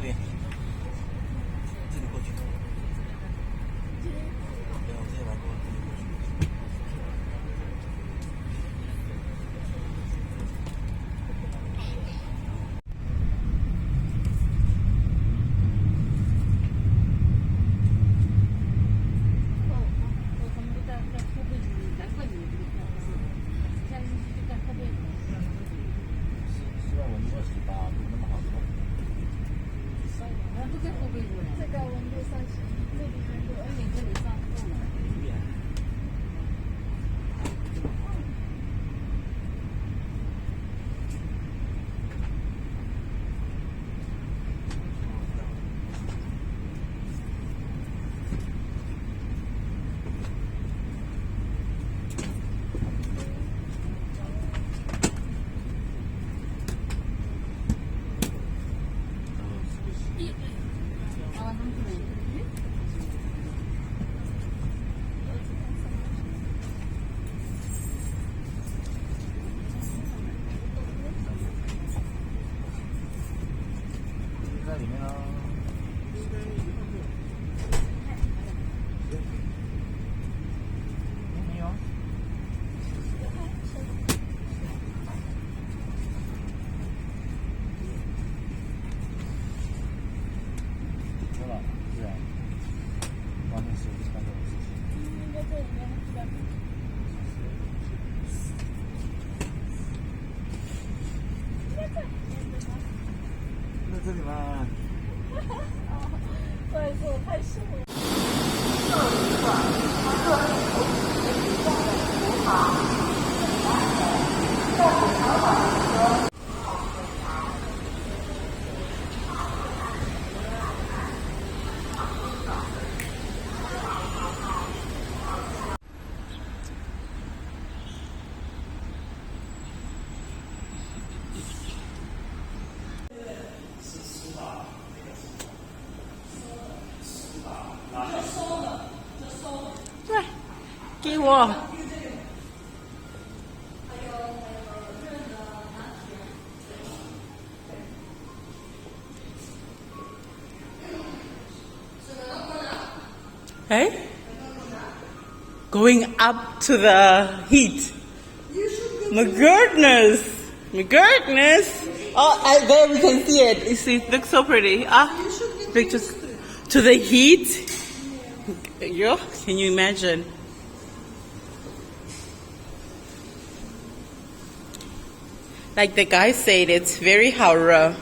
边，这里过去。对，我直接来过，这里过去。室外温度28度，那么好吗？这个温度30，这里温度23度。在里面啊。没有。说了，是啊。外面手机看到我自己。应该这里面是吧？在这里吗？不好意思，我太瘦了。对，给我。Hey? Going up to the heat. My goodness. My goodness. Oh, there we can see it. You see, it looks so pretty. Pictures to the heat. Yo, can you imagine? Like the guy said, it's very 好热。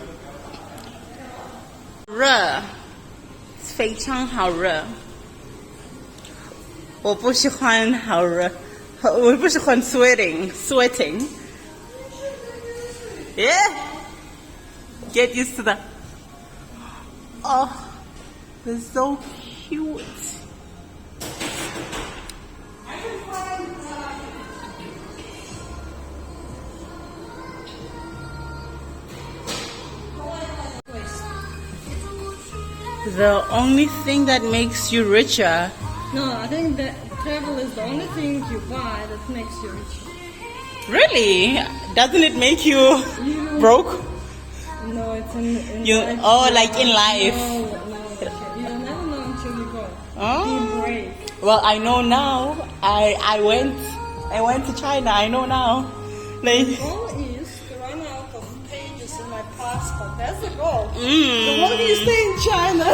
热，非常好热。我不喜欢好热，我不喜欢 sweating. Yeah. Get used to that. Oh, they're so cute. The only thing that makes you richer. No, I think that travel is the only thing you buy that makes you rich. Really? Doesn't it make you broke? No, it's in You life. like in life. No, you don't never know until you go. Oh. Be brave. Well, I know now. I went to China. I know now. Like, The goal is to run out of pages in my passport. That's the goal. The mm. longer you stay in China,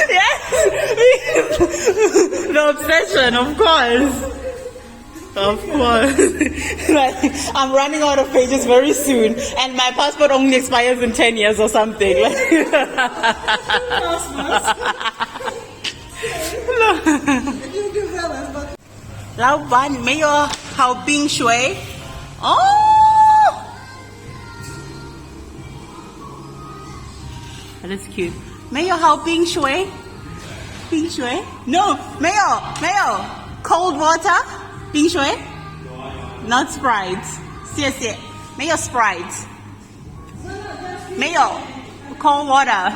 Yes. The obsession, of course. Of course. Like, I'm running out of pages very soon, and my passport only expires in 10 years or something. you do balance, but 老板没有好冰水哦。That's cute. 没有好冰水，冰水 ？No， 没有 cold water 冰水 ，not Sprite， 谢谢，没有 Sprite， 没有 cold water。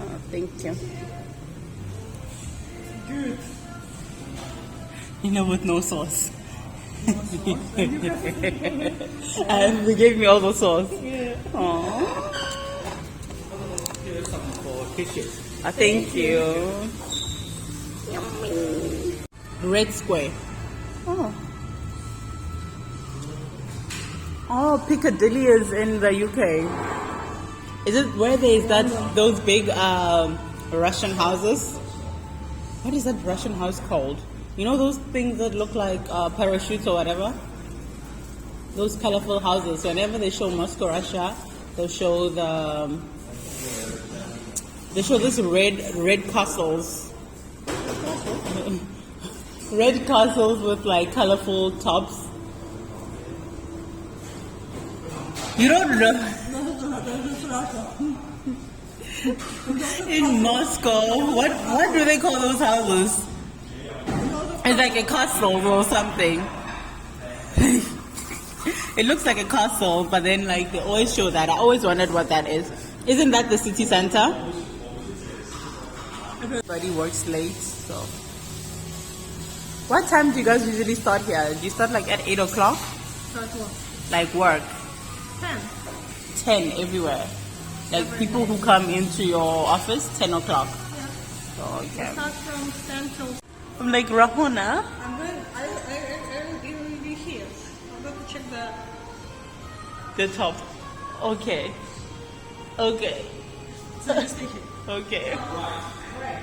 Oh, thank you. Good. You know, with no sauce. And they gave me all the sauce. Yeah. Aww. Here's something for tissues. Thank you. Red Square. Oh. Oh, Piccadilly is in the UK. Is it where there is those big Russian houses? What is that Russian house called? You know those things that look like parachutes or whatever? Those colorful houses. Whenever they show Moscow, Russia, they'll show this red castles. Red castles with like colorful tops. You don't know? In Moscow, what do they call those houses? It's like a castle or something. It looks like a castle, but then like they always show that. I always wondered what that is. Isn't that the city center? Everybody works late, so. What time do you guys usually start here? Do you start like at 8 o'clock? Start what? Like work? 10. 10 everywhere. Like people who come into your office, 10 o'clock. Yeah. Oh, okay. Start from Central. I'm like, Rahona. I'm going, I will be here. I'm going to check The top. Okay. Okay. So you stay here. Okay. Yeah.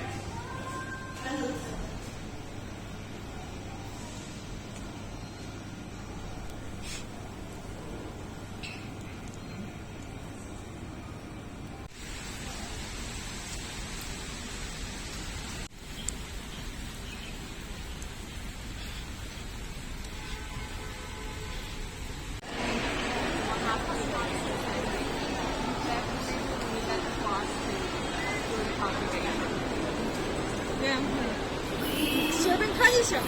随便看一下。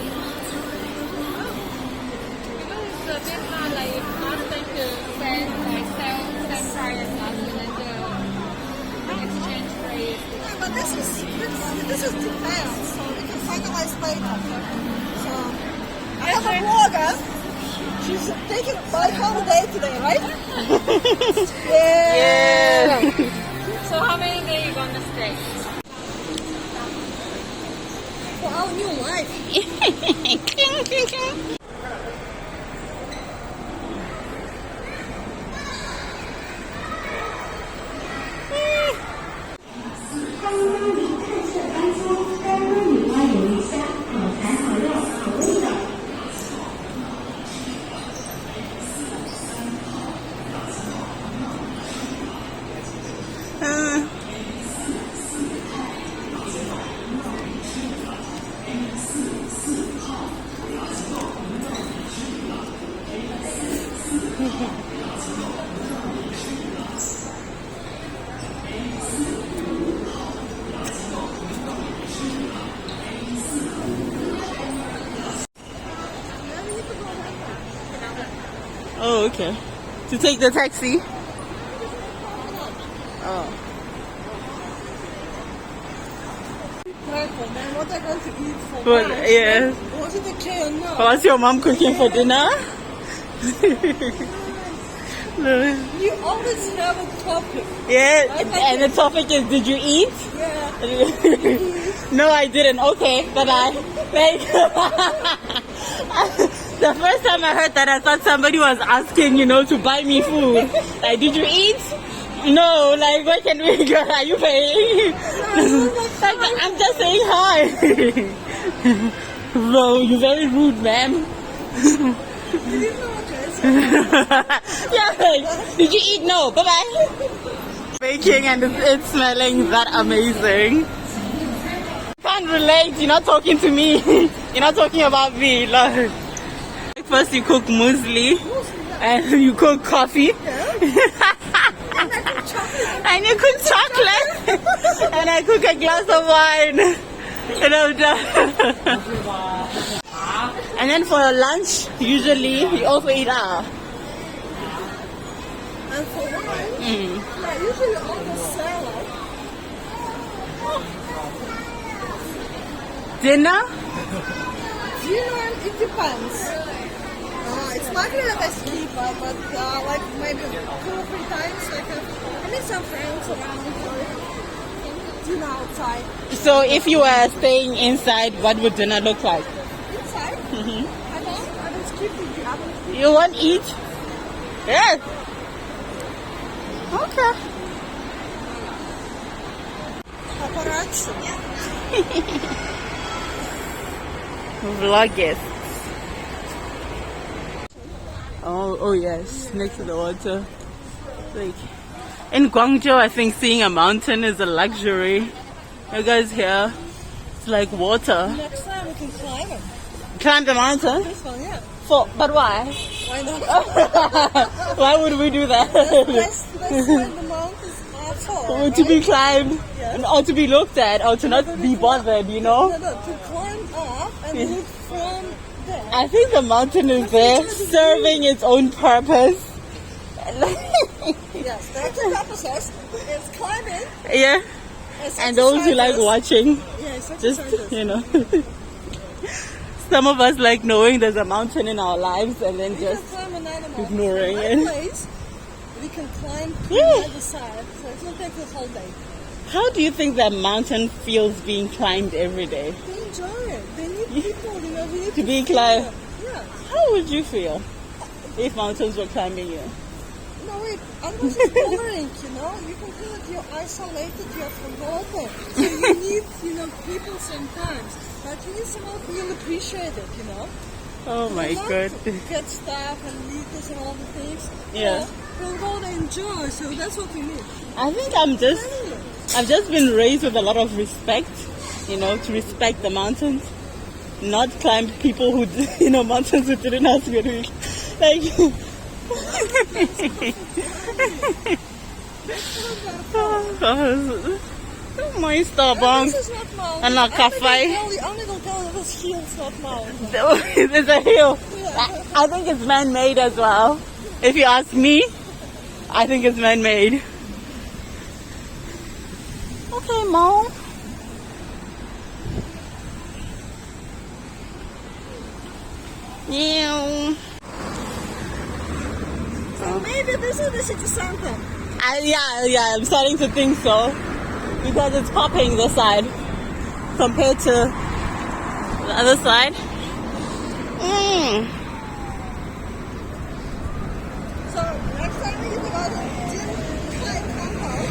这边嘛，like after the same price and then the exchange rate. Yeah, but this is Japan, so we can finalize later. So I have a blogger. She's taking my holiday today, right? Yeah. So how many days you gonna stay? For our new life. Oh, okay. To take the taxi? Oh. Careful, man. What are you going to eat for Well, lunch? yeah. Was it okay or not? What's your mom cooking for dinner? You always have a topic. Yeah, and the topic is, did you eat? Yeah. No, I didn't. Okay, but the first time I heard that, I thought somebody was asking, to buy me food. Like, did you eat? No, like, where can we go? Are you paying? Like, I'm just saying hi. Bro, you're very rude, ma'am. Yeah, like, did you eat? No, bye-bye. Baking and it's smelling that amazing. Can't relate, you're not talking to me. You're not talking about me. Like, first you cook muesli and you cook coffee. And you cook chocolate. And I cook a glass of wine. And I'm done. And then for lunch, usually you also eat out. And for wine, yeah, usually all the salad. Dinner? Dinner, it depends. It's not really that I skip, but like maybe 2 or 3 times. Like I meet some friends around for dinner outside. So if you were staying inside, what would dinner look like? Inside? I don't skip it. I don't skip. You won't eat? Yes. Okay. Paparazzi. Vlogger. Oh yes, next to the water. Like in Guangdong, I think seeing a mountain is a luxury. You guys here? It's like water. Next time we can climb it. Climb the mountain? This one, yeah. But why? Why not? Why would we do that? Let's climb the mountains after. To be climbed, or to be looked at, or to not be bothered, you know? No, to climb up and look from there. I think the mountain is there, serving its own purpose. Yes, there are 2 purposes. It's climbing. Yeah. And those who like watching, Yes, just, you know. Some of us like knowing there's a mountain in our lives and then We just can climb another mountain. ignoring My it. place, we can climb to Yeah. the other side, so it will take the whole day. How do you think that mountain feels being climbed every day? They enjoy it. They need people, you know, we need To be feel climbed. it. Yeah. How would you feel if mountains were climbing you? No, wait, otherwise it's boring, you know? You can feel that you're isolated, you're forgotten. So you need, you know, people sometimes. But you need someone who will appreciate it, you know? Oh my Not god. to get stuff and leaders and all the things. Yeah. We'll go and enjoy, so that's what we need. I think I've just been raised with a lot of respect, you know, to respect the mountains. Not climb people who, you know, mountains who didn't ask me to, like. My Starbucks. This is not mountain. And not cafe. Only don't tell it was hills, not mountains. There's a hill. I think it's man-made as well. If you ask me, I think it's man-made. Okay, Mom. Yeah. So maybe this is the city center. Yeah, I'm starting to think so. Because it's popping this side compared to the other side. So next time we go to Zhuhai temple.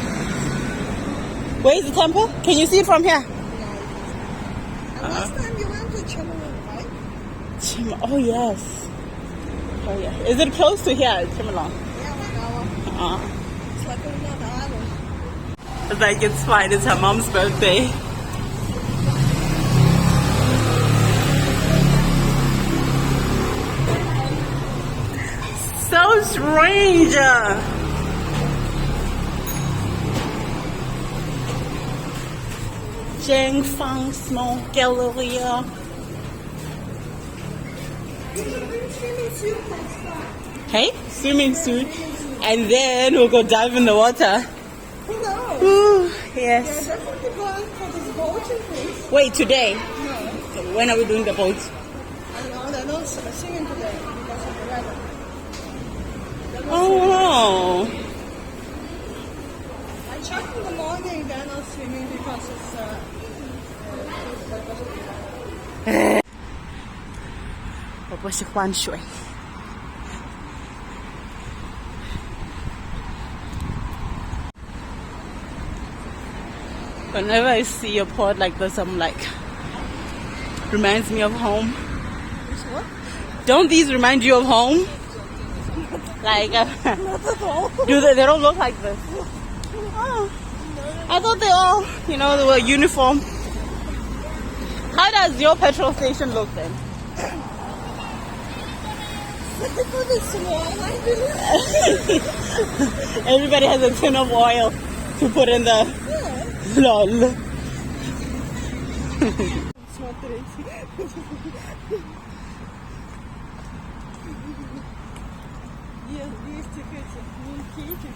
Where's the temple? Can you see it from here? And last time you went to Chimelong, right? Oh yes. Oh yeah. Is it close to here, Chimelong? Yeah, 1 hour. It's like another island. It's like it's fine. It's her mom's birthday. So strange. Jiangfang Small Gallery. Hey, swimming suit. And then we'll go dive in the water. Who knows? Ooh, Yeah, yes. definitely going for this boating thing. Wait, today? No, When are we doing the boat? I don't know. They're not singing today because of the weather. They're not singing. Oh. I checked in the morning. They're not swimming because it's. 我不喜欢水。Whenever I see a port like this, I'm like, reminds me of home. What? Don't these remind you of home? Like, Not at all. they don't look like this. Oh, I thought they all, you know, they were uniform. How does your petrol station look then? Because it's small, I do. Everybody has a tin of oil to put in the lol. Смотреть. Есть их эти мультики.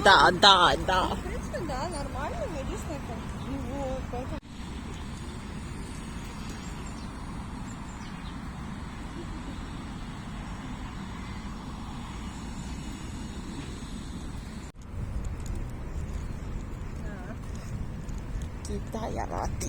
Да. В принципе, да, нормально, но единственное, как, ну вот, поэтому... Kita ya roti.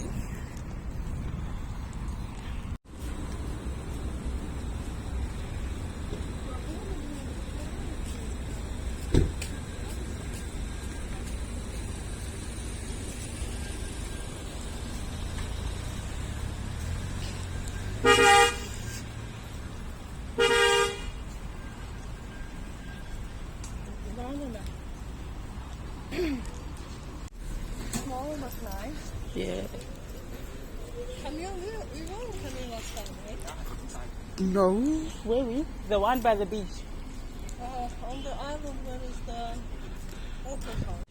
Small was nice. Yeah. Camille, we went to Camille last time, right? No. Where we? The one by the beach. On the island where is the auto park.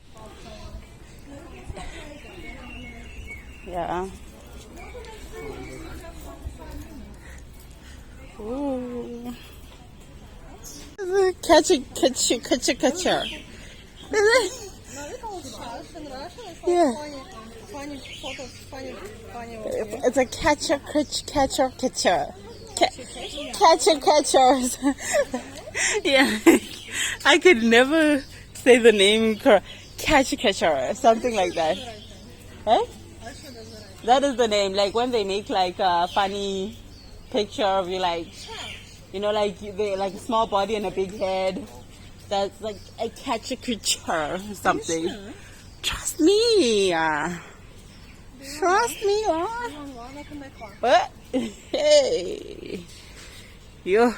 Yeah. Ooh. Catch. No, we call it trash in Russian. It's like Yeah. funny photos, funny. It's a catcher. Catchers. Yeah. I could never say the name correct. Catcher, something like that. Huh? That is the name. Like when they make like a funny picture of you, like, you know, like they like a small body and a big head. That's like a catch a creature or something. Sure? Trust me. Trust me. What? Hey. You.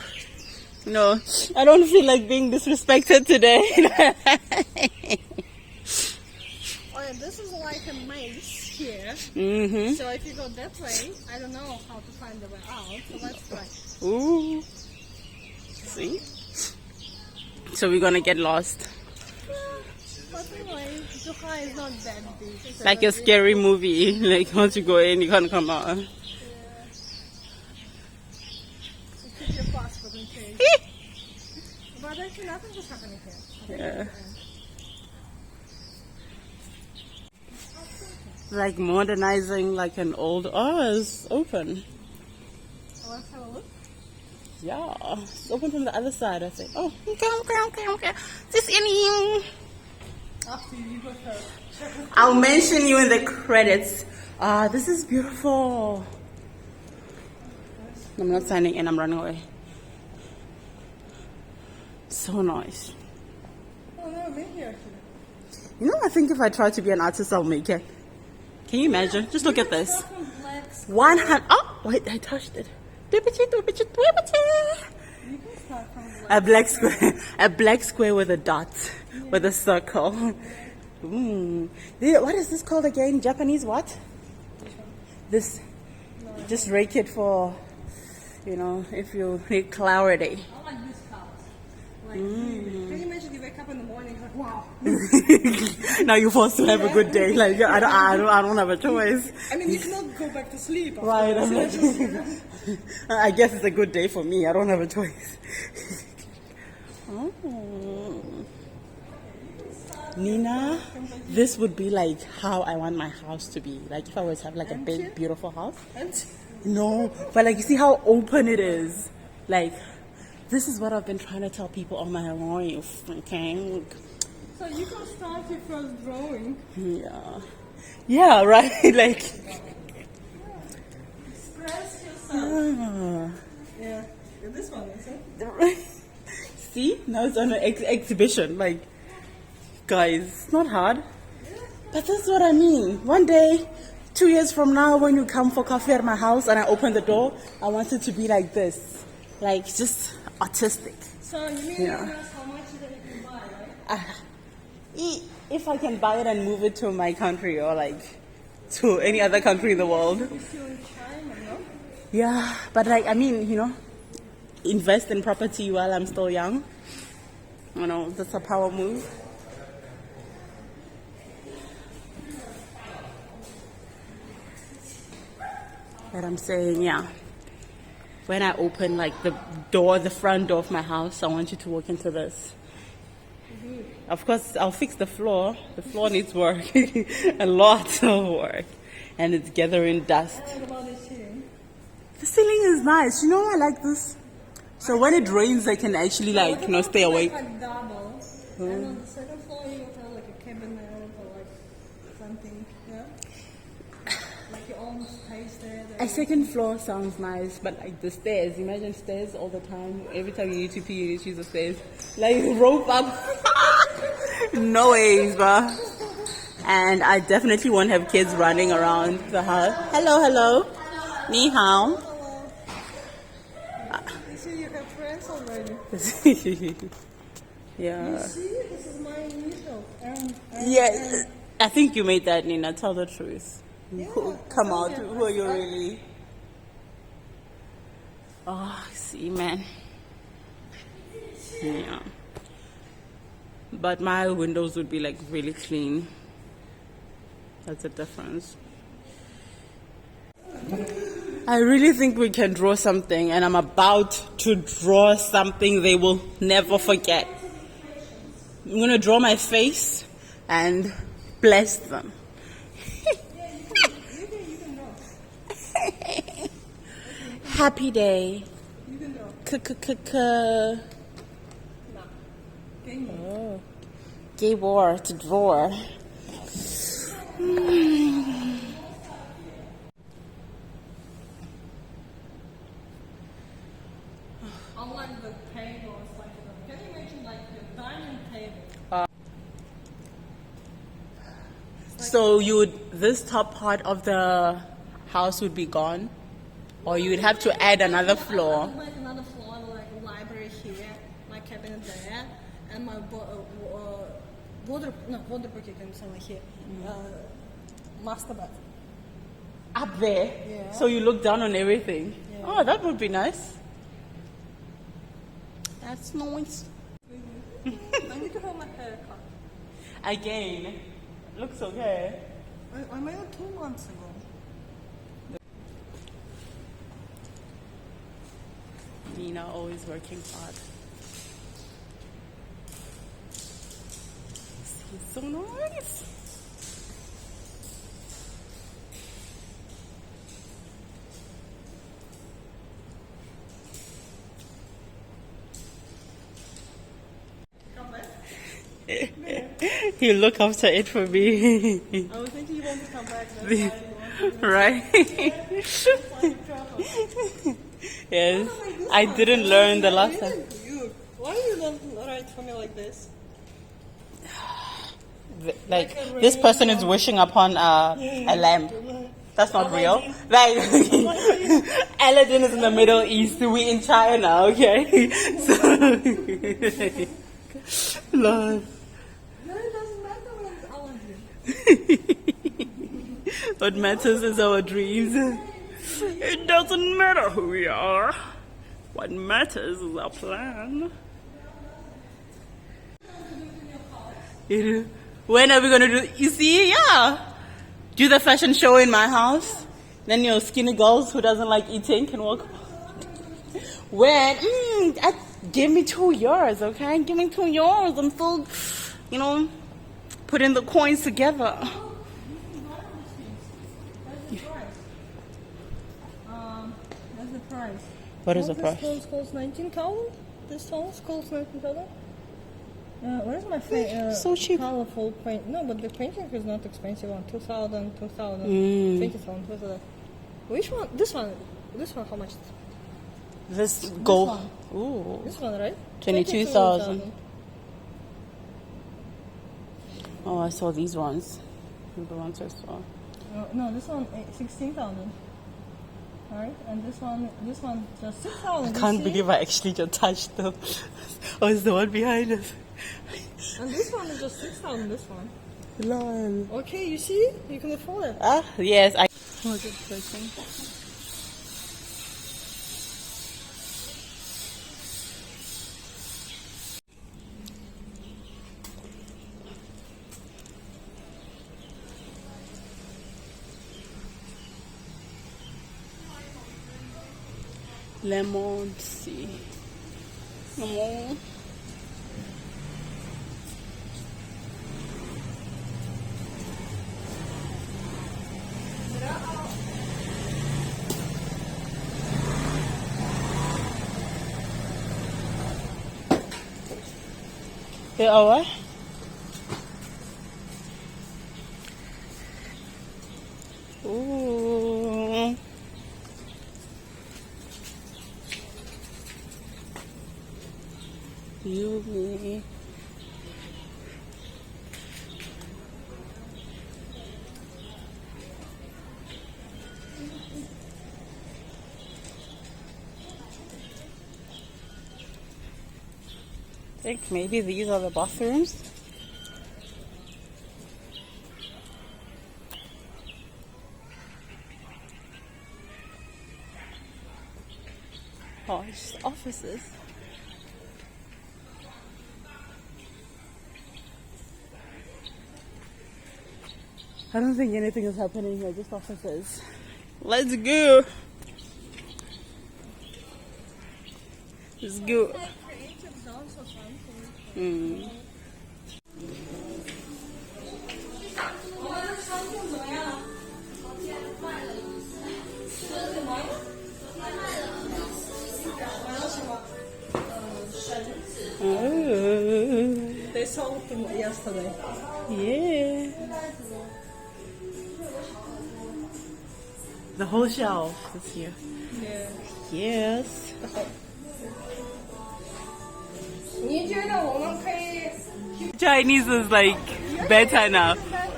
No, I don't feel like being disrespected today. Oh, and this is like a maze here. Mm-hmm. So if you go that way, I don't know how to find the way out. So let's try. Ooh. See? So we're gonna get lost. But anyway, Zhuhai is not that big. So Like a scary movie. Like once you go in, you can't come out. So keep your passport in case. But actually nothing was happening here. Yeah. Like modernizing like an old. Oh, it's open. Let's have a look. Yeah, it's open from the other side. I think. Oh, okay. Just in. After you go first. I'll mention you in the credits. This is beautiful. I'm not signing in. I'm running away. So nice. Oh no, maybe here. You know, I think if I try to be an artist, I'll make it. Can you imagine? Just look at this. 100. Oh, wait, I touched it. You can start from A black square. A black square with a dot, with a circle. What is this called again? Japanese what? This. Just rake it for, you know, if you need clarity. I like this house. Like, can you imagine you wake up in the morning like, wow. Now you're forced to have a good day. Like I don't have a choice. I mean, you cannot go back to sleep. after Right. that. I'm like, I guess it's a good day for me. I don't have a choice. Oh. Nina, this would be like how I want my house to be. Like if I was to have like a big, beautiful house. No, but like you see how open it is. Like this is what I've been trying to tell people all my life. Okay. So you can start your first drawing. Yeah. Yeah. Right. Like. Express yourself. Ah. Yeah. This one is it? See, now it's on an exhibition. Like, guys, it's not hard. But that's what I mean. One day, 2 years from now, when you come for coffee at my house and I open the door, I want it to be like this. Like, just artistic. So you mean Yeah. you ask how much that you can buy, right? If I can buy it and move it to my country or like to any other country in the world. You feel in China, no? Yeah, but like, I mean, you know, invest in property while I'm still young. You know, that's a power move. But I'm saying, yeah, when I open like the front door of my house, I want you to walk into this. Of course, I'll fix the floor. The floor needs work, a lot of work, and it's gathering dust. What about the ceiling? The ceiling is nice. You know, I like this. So when it rains, I can actually like, you know, stay awake. Like double. And on the second floor, you have like a cabinet or like something. Yeah. space there. A second floor sounds nice, but like the stairs, imagine stairs all the time. Every time you need to pee, you need to use the stairs. Like rope up. No ways, bruh. And I definitely won't have kids running around the house. Hello, hello. Ni hao. You see, you have friends already. Yeah. You see, this is my initial. Yeah. I think you made that, Nina. Tell the truth. Yeah, Come out. okay. Who are you really? Oh, see, man. Yeah. But my windows would be like really clean. That's the difference. I really think we can draw something, and I'm about to draw something they will never forget. I'm gonna draw my face and bless them. Happy day. You can draw. Oh. Gay war to draw. Unlike the table, it's like, can you imagine like the dining table? So this top part of the house would be gone, or you would have to add another floor. Like another floor, like a library here, my cabinet there, and my water bucket and something here. Master bath. Up there, Yeah. so you look down on everything. Yeah. Oh, that would be nice. That's nice. I need to have my hair cut. Again, looks okay. I made it 2 months ago. Nina always working hard. She's so nice. Come back. You look after it for me. I was thinking you want to come back. That's why you want to Right? travel. Yes. I didn't learn the last time. Why you don't write for me like this? Like, this person is wishing upon a lamp. That's not real. Like, Aladdin is in the Middle East. We in China, okay? So, Lord. No, it doesn't matter when it's Aladdin. What matters is our dreams. It doesn't matter who we are. What matters is our plan. When are we gonna do? You see, yeah. Do the fashion show in my house. Then your skinny girls who doesn't like eating can walk. When? Give me 2 years, okay? Give me 2 years. I'm still, putting the coins together. That's the price. What is the price? This clothes costs 19,000. This clothes costs 19,000. Where's my So cheap. colorful paint? No, but the painting is not expensive one. 2,000, 20,000, 20,000. What's that? Which one? This one. This one, how much? This gold. one. Ooh. This one, right? 22,000. Oh, I saw these ones. The ones I saw. No, this one 16,000. Right, and this one just 6,000. I can't believe I actually just touched them. Oh, it's the one behind us. And this one is just 6,000. This one. Lol. Okay, you see, you can afford it. Ah, yes. I. Was it person? Lemon tea. Lemon. They are what? Ooh. me. I think maybe these are the bathrooms. Oh, it's just offices. I don't think anything is happening here, just offices. Let's go. Let's go. Mm. They sold them yesterday. Yeah. The whole shelf is here. Yeah. Yes. 你觉得我们可以 Chinese is like better now.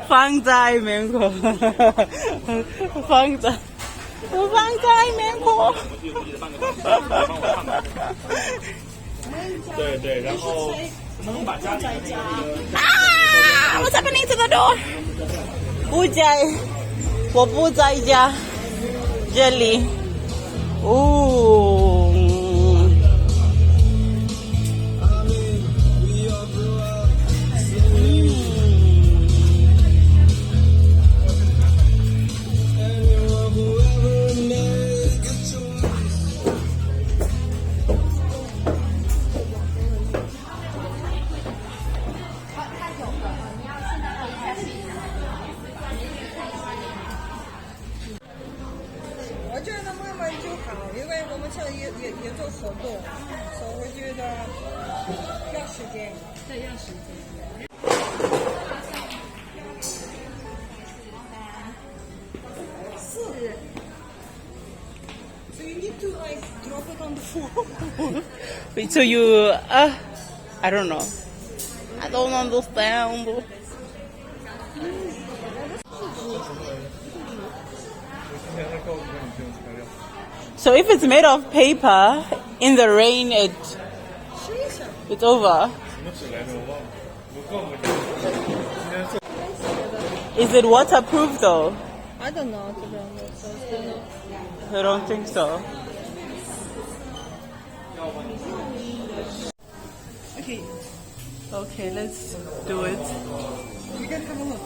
放在门口，放在门口。对对，然后能把家里的那个。啊 ！What's happening to the door？ 不在，我不在家，这里。哦。我觉得慢慢就好，因为我们现在也做活动，所以我觉得要时间。对，要时间。是。So you need to like drop it on the floor. Wait, so you, I don't know. I don't understand. So if it's made of paper, in the rain, it's over. Is it waterproof though? I don't know, to be honest. I don't think so. Okay, Okay, let's do it. you can have a look.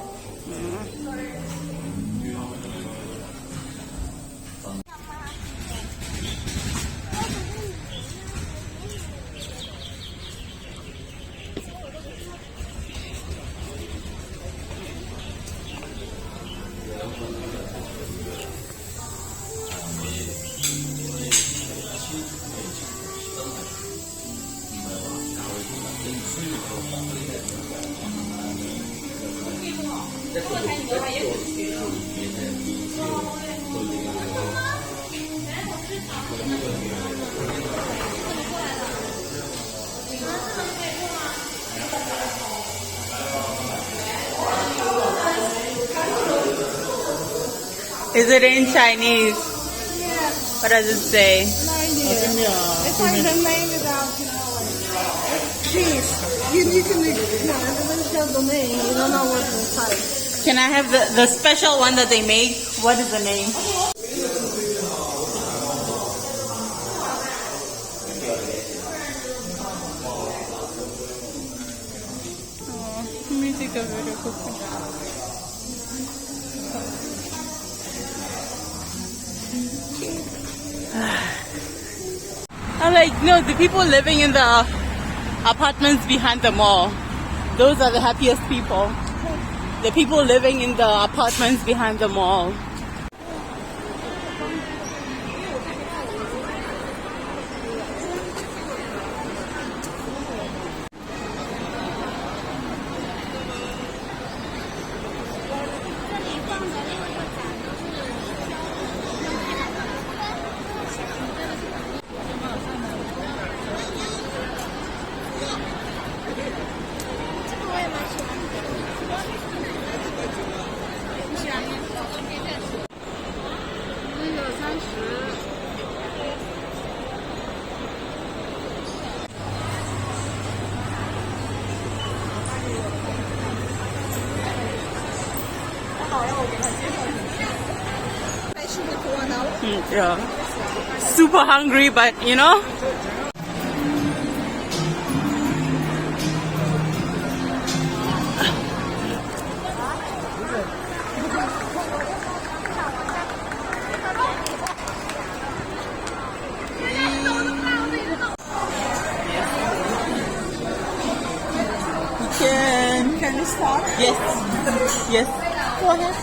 Is it in Chinese? What does it say? It's like the name without, cheese. You can make, it's just the name. You don't know what's inside. Can I have the special one that they make? What is the name? Oh, let me take a video quickly. I'm like, no, the people living in the apartments behind the mall, those are the happiest people. The people living in the apartments behind the mall. Patiently for 1 hour. Yeah. Super hungry, but you know. Can you start? Yes. Yes. Go ahead.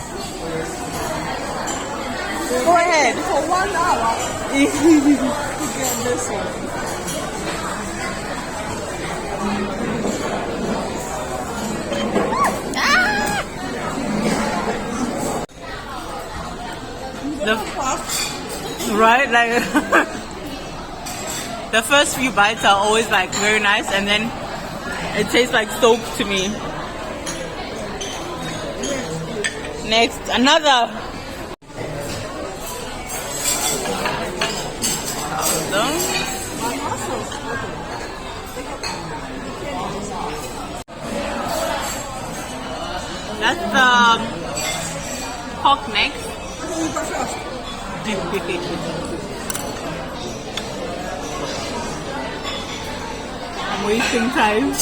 Go ahead. For 1 hour. To get this one. Right, like the first few bites are always like very nice, and then it tastes like soap to me. Next, another. That's the pork neck. I'm wasting time.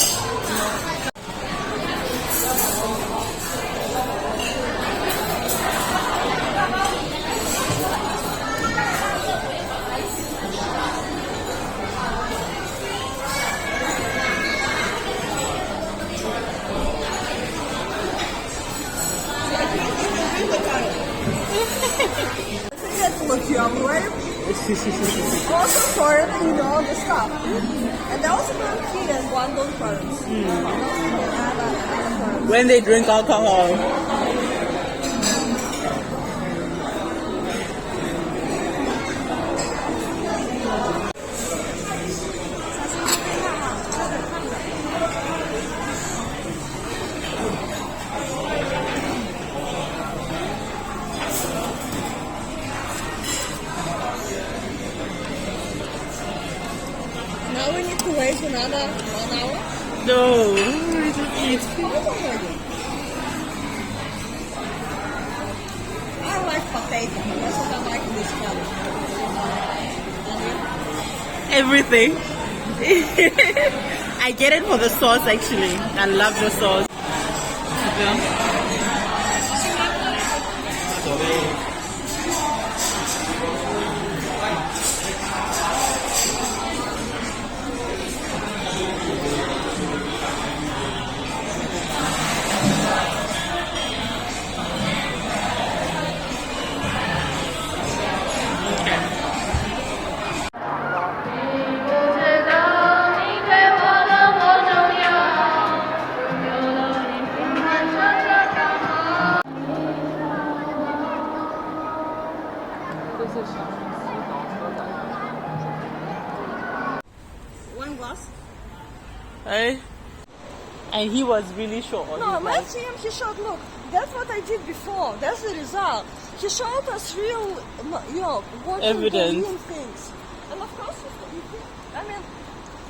Look you up, right? Also for you know all the stuff. And they also put tea and Guangdong products. When they drink alcohol. Now we need to wait another 1 hour. No, we just eat. I like potato. That's what I like in this color. Everything. I get it for the sauce actually. I love the sauce. Yeah. One glass? Hey. And he was really short. No, He's let's see him. He showed, look, that's what I did before. That's the result. He showed us real, you know, what Evidence. things. And of course, I mean,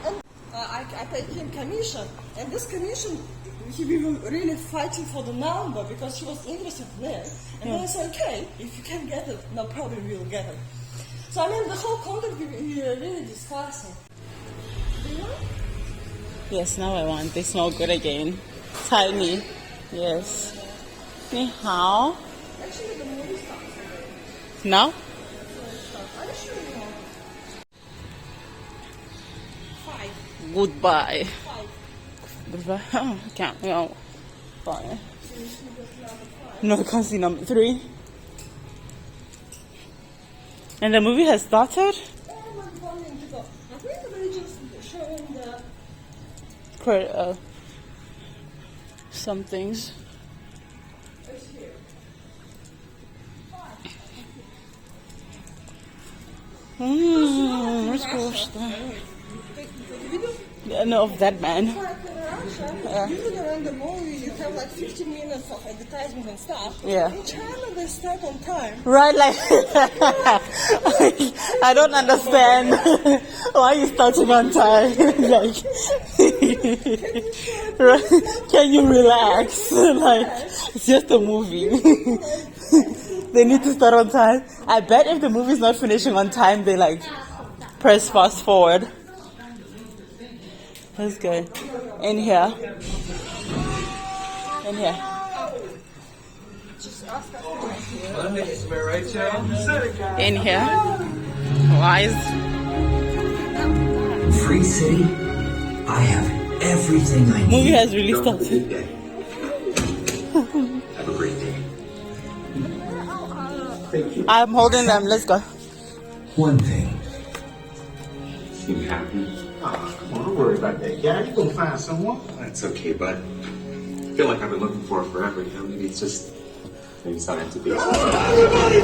and I paid him commission. And this commission, he was really fighting for the number because he was interested in it. And then I said, okay, if you can get it, no problem, we'll get it. So I mean, the whole content we were really discussing. Do you want? Yes, now I want. They smell good again. Tiny. Yes. Ni hao. Actually, the movie starts. Now? I'm sure you want. 5. Goodbye. 5. Goodbye. Oh, I can't. No. Bye. No, I can't see number 3. And the movie has started? I think they just showing the some things. Let's go. Yeah, no, of that man. Usually around the mall you have like 15 minutes of advertisement and stuff. Yeah. In China, they start on time. Right, like, I don't understand why you starting on time. Like, can you relax? Like, it's just a movie. They need to start on time. I bet if the movie's not finishing on time, they like press fast forward. That's good. In here. In here. In here. Wise. Free City, I have everything I need. Movie has really started. Have a great day. I'm holding them. Let's go. One thing. Seem happy? Come on, don't worry about that, guy. You're gonna find someone. That's okay, bud. I feel like I've been looking for it forever, you know? Maybe it's not meant to be. Everybody